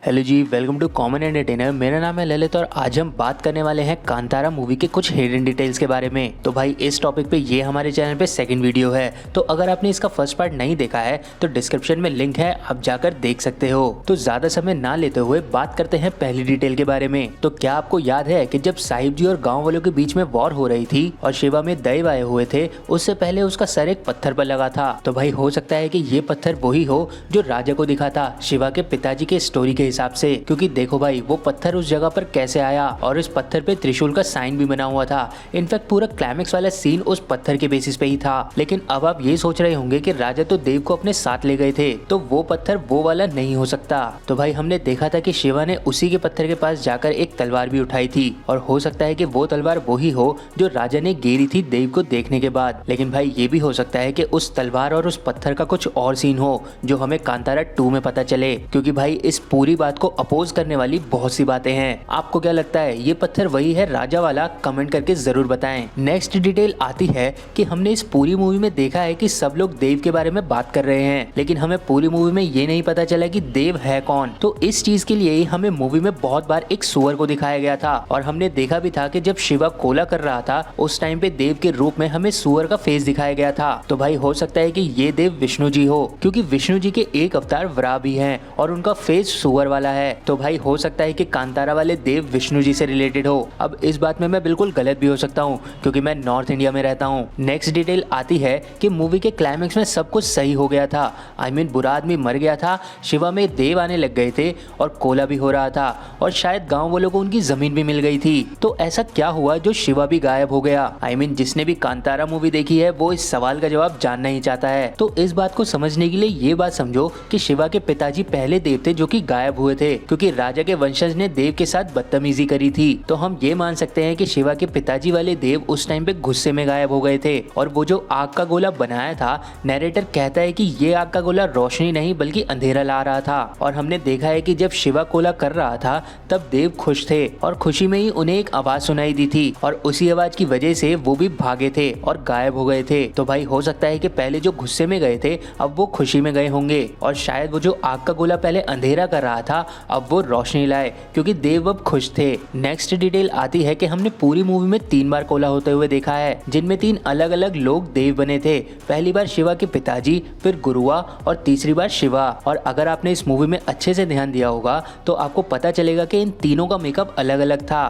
Hello जी, welcome to common entertainer. मेरा नाम है ललित और आज हम बात करने वाले हैं कांतारा मूवी के कुछ हिडन डिटेल्स के बारे में। तो भाई इस टॉपिक पे ये हमारे चैनल पे सेकंड वीडियो है, तो अगर आपने इसका फर्स्ट पार्ट नहीं देखा है तो डिस्क्रिप्शन में लिंक है, आप जाकर देख सकते हो। तो ज्यादा समय ना लेते हुए बात करते हैं पहली डिटेल के बारे में। तो क्या आपको याद है कि जब साहिब जी और गाँव वालों के बीच में वॉर हो रही थी और शिवा में दैव आए हुए थे, उससे पहले उसका सर एक पत्थर पर लगा था। तो भाई हो सकता है कि ये पत्थर वही हो जो राजा को दिखा था शिवा के पिताजी के स्टोरी के हिसाब से। क्योंकि देखो भाई, वो पत्थर उस जगह पर कैसे आया और इस पत्थर पे त्रिशूल का साइन भी बना हुआ था। इनफैक्ट पूरा क्लाइमेक्स वाला सीन उस पत्थर के बेसिस पे ही था। लेकिन अब आप ये सोच रहे होंगे कि राजा तो देव को अपने साथ ले गए थे, तो वो पत्थर वो वाला नहीं हो सकता। तो भाई हमने देखा था कि शिवा ने उसी के पत्थर के पास जाकर एक तलवार भी उठाई थी और हो सकता है कि वो तलवार वही हो जो राजा ने गिरी थी देव को देखने के बाद। लेकिन भाई ये भी हो सकता है कि उस तलवार और उस पत्थर का कुछ और सीन हो जो हमें कांतारा 2 में पता चले। क्योंकि भाई इस पूरी बात को अपोज करने वाली बहुत सी बातें हैं। आपको क्या लगता है, ये पत्थर वही है राजा वाला? कमेंट करके जरूर बताएं। नेक्स्ट डिटेल आती है कि हमने इस पूरी मूवी में देखा है कि सब लोग देव के बारे में बात कर रहे हैं, लेकिन हमें पूरी मूवी में ये नहीं पता चला कि देव है कौन। तो इस चीज के लिए ही हमें मूवी में बहुत बार एक सुअर को दिखाया गया था और हमने देखा भी था कि जब शिवा कोला कर रहा था उस टाइम पे देव के रूप में हमें सुअर का फेस दिखाया गया था। तो भाई हो सकता है कि ये देव विष्णु जी हो, क्योंकि विष्णु जी के एक अवतार वराह भी हैं और उनका फेस सुअर वाला है। तो भाई हो सकता है कि कांतारा वाले देव विष्णु जी से रिलेटेड हो। अब इस बात में मैं बिल्कुल गलत भी हो सकता हूँ क्योंकि मैं नॉर्थ इंडिया में रहता हूँ। नेक्स्ट डिटेल आती है कि मूवी के क्लाइमेक्स में सब कुछ सही हो गया था। बुरा आदमी मर गया था, शिवा में देव आने लग गए थे और कोला भी हो रहा था और शायद गाँव वालों को उनकी जमीन भी मिल गई थी। तो ऐसा क्या हुआ जो शिवा भी गायब हो गया? जिसने भी कांतारा मूवी देखी है वो इस सवाल का जवाब जानना ही चाहता है। तो इस बात को समझने के लिए ये बात समझो कि शिवा के पिताजी पहले देव थे जो कि गायब हुए थे, क्योंकि राजा के वंशज ने देव के साथ बदतमीजी करी थी। तो हम ये मान सकते हैं कि शिवा के पिताजी वाले देव उस टाइम पे गुस्से में गायब हो गए थे। और वो जो आग का गोला बनाया था, नैरेटर कहता है कि ये आग का गोला रोशनी नहीं बल्कि अंधेरा ला रहा था। और हमने देखा है कि जब शिवा कोला कर रहा था तब देव खुश थे और खुशी में ही उन्हें एक आवाज सुनाई दी थी और उसी आवाज की वजह से वो भी भागे थे और गायब हो गए थे। तो भाई हो सकता है कि पहले जो गुस्से में गए थे अब वो खुशी में गए होंगे और शायद वो जो आग का गोला पहले अंधेरा कर रहा था अब वो रोशनी लाए, क्योंकि देव अब खुश थे। नेक्स्ट डिटेल आती है कि हमने पूरी मूवी में 3 बार कोला होते हुए देखा है, जिनमें 3 अलग अलग लोग देव बने थे। पहली बार शिवा के पिताजी, फिर गुरुआ और तीसरी बार शिवा। और अगर आपने इस मूवी में अच्छे से ध्यान दिया होगा तो आपको पता चलेगा कि इन तीनों का मेकअप अलग अलग था।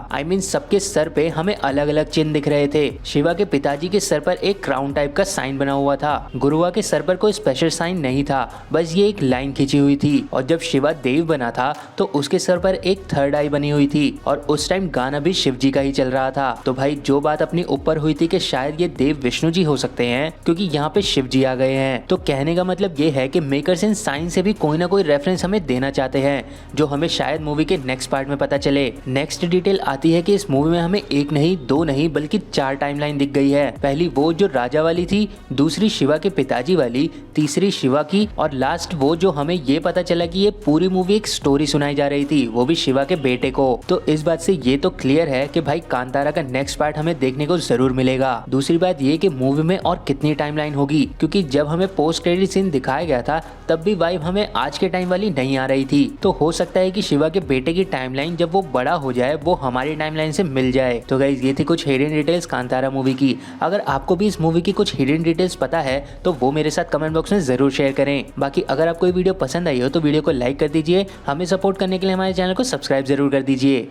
सबके सर पे हमें अलग अलग चिन्ह दिख रहे थे। शिवा के पिताजी के सर पर एक क्राउन टाइप का साइन बना हुआ था, गुरुआ के सर पर कोई स्पेशल साइन नहीं था, बस ये एक लाइन खींची हुई थी। और जब शिवा देव बना था तो उसके सर पर एक थर्ड आई बनी हुई थी और उस टाइम गाना भी शिव जी का ही चल रहा था। तो भाई जो बात अपनी ऊपर हुई थी कि शायद ये देव विष्णु जी हो सकते हैं क्योंकि यहाँ पे शिव जी आ गए हैं। तो कहने का मतलब ये है कि मेकर्स इन साइन से भी कोई ना कोई रेफरेंस हमें देना चाहते हैं जो हमें शायद मूवी के नेक्स्ट पार्ट में पता चले। नेक्स्ट डिटेल आती है कि इस मूवी में हमें 1 नहीं 2 नहीं बल्कि 4 टाइमलाइन दिख गई है। पहली वो जो राजा वाली थी, दूसरी शिवा के पिताजी वाली, तीसरी शिवा की और लास्ट वो जो हमें ये पता चला कि ये पूरी मूवी एक स्टोरी सुनाई जा रही थी, वो भी शिवा के बेटे को। तो इस बात से ये तो क्लियर है कि भाई कांतारा का नेक्स्ट पार्ट हमें देखने को जरूर मिलेगा। दूसरी बात ये कि मूवी में और कितनी टाइमलाइन होगी, क्योंकि जब हमें पोस्ट क्रेडिट सीन दिखाया गया था तब भी वाइब हमें आज के टाइम वाली नहीं आ रही थी। तो हो सकता है कि शिवा के बेटे की टाइमलाइन जब वो बड़ा हो जाए वो हमारी टाइमलाइन से मिल जाए। तो गाइस ये थी कुछ हिडन डिटेल्स कांतारा मूवी की। अगर आपको भी इस मूवी की कुछ हिडन डिटेल्स पता है तो वो मेरे साथ कमेंट बॉक्स में जरूर शेयर करें। बाकी अगर आपको ये वीडियो पसंद आई हो तो वीडियो को लाइक कर दीजिए। हमें सपोर्ट करने के लिए हमारे चैनल को सब्सक्राइब जरूर कर दीजिए।